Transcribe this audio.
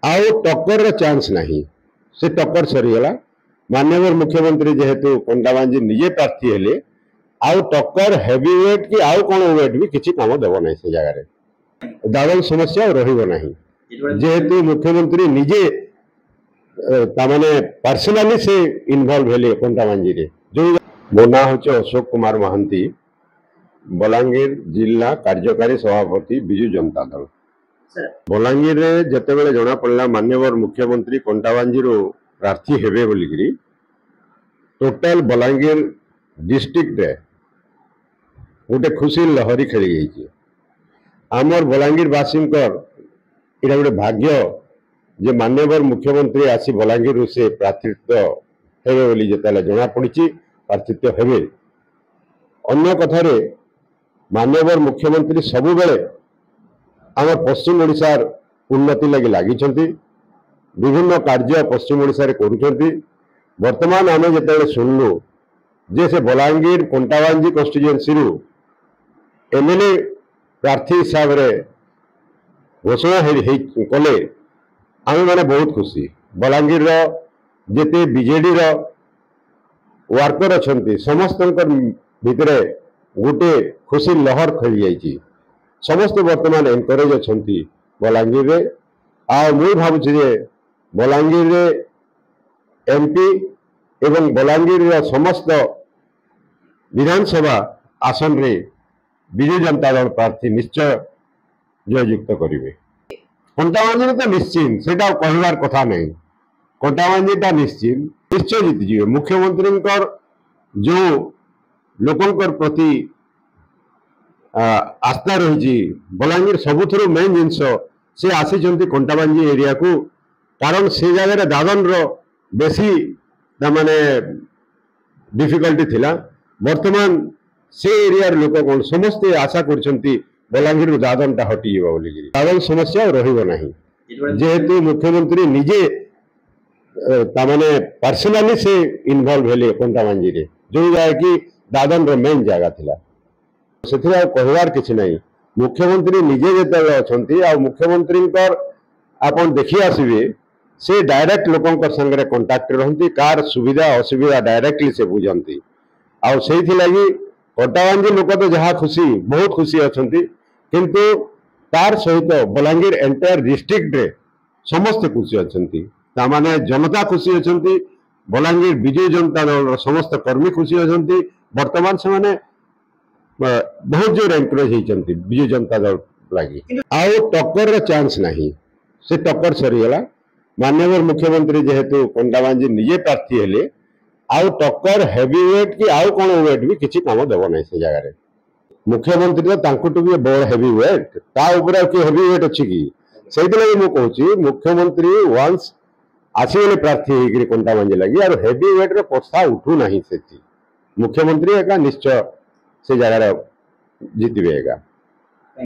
आउ टक्कर चांस नहीं से टक्कर सरीगला माननीय मुख्यमंत्री जेहेतु कंटाबांजी निजे प्रार्थी हेले आउ टक्कर हेवी वेट कि आउ कौन वेट भी किसी काम देव ना से जगह दादन समस्या रही ना जेहेतु मुख्यमंत्री निजे तामाने पर्सनाली से इनवॉल्व हेले कंटाबांजी रे जो मो ना हूँ अशोक कुमार महांती बलांगीर जिला कार्यकारी सभापति विजु जनता दल बलांगीर जिते जना पड़ा माननीय मुख्यमंत्री कंटाबांजी प्रार्थी हेबे बोलिकी टोटाल बलांगीर डिस्ट्रिक्ट रे गोटे खुशी लहरी खेली जाइए आमर बलांगीर बासी इटा गोटे भाग्य जे माननीय मुख्यमंत्री आसी बलांगीर से प्रार्थित्व हेबे बोली जिते जना पड़ी प्रार्थित्व हेबे अन्य कथार माननीय मुख्यमंत्री सबु बेले आम पश्चिम ओडिशार उन्नति लगी लगी विभिन्न कार्य पश्चिम ओडिशार करुछंती वर्तमान आम जिते शुणु जे से बलांगीर कंटाबांजी कन्स्टिट्युएंसी एमएलए प्रार्थी हिसाब से घोषणा कले आम मैंने बहुत खुशी बलांगीर जिते बीजेडी वर्कर अच्छा समस्त भितर गोटे खुशी लहर खेली जाइए समस्त वर्तमान एनकरेज अच्छा बलांगीर मुझे भावुँ बलांगीर एमपी एवं बलांगीर समस्त विधानसभा आसन रे विजु जनता दल प्रार्थी निश्चय जययुक्त करेंगे कंटाबांजी तो निश्चिंत से कहबार कथा नहीं कंटाबांजी निश्चिंत निश्चय जीतिजे मुख्यमंत्री जो लोकंर प्रति आस्था रही बलांगीर सबुठ मेन जिनस से आसी कंटाबांजी एरिया को कारण से जगह दादन बेसी माने डिफिकल्टी थिला वर्तमान से एरिया लोक कौन समस्ते आशा कर बलांगीर दादन टा हटि बोलिकी दादन समस्या रही ना जेहेतु मुख्यमंत्री निजे तामाने पर्सनाली से इनवॉल्व हेले कंटाबांजी रे जो जगह कि दादन मेन जगह थिला से कहबार किसी ना मुख्यमंत्री निजे जिते अच्छा मुख्यमंत्री आपन देखी आसबे से डायरेक्ट लोकों संगे कंटाक्ट रहती कार सुविधा असुविधा डायरेक्टली से बुझंती आउ से लगी कंटाबांजी लोक तो जहाँ खुशी बहुत खुशी अच्छा किंतु तार सहित बलांगीर एंटायर डिस्ट्रिक्ट रे समस्त खुशी अच्छा माने जनता खुशी अच्छा बलांगीर विजु जनता दल समस्त कर्मी खुशी अच्छा वर्तमान से माने बहुत जोर एनकरेज होती विजु जनता दल लगी आउ टक्कर चांस नहीं से टक्कर सरीगला माननीय मुख्यमंत्री जेहेतु कंटाबांजी निजे प्रार्थी हेले आउ टक्कर हेवी वेट कि आउ कौन वेट भी किसी काम देव ना से जगह मुख्यमंत्री तो भी बड़ हेवी वेट हेवी वेट अच्छी कि से मुझे मुख्यमंत्री वंस आसगले प्रार्थी होकर कंटाबांजी लगी और हेवी वेट प्रस्ताव उठू ना से मुख्यमंत्री एका निश्चय से जगह जीतबे एका।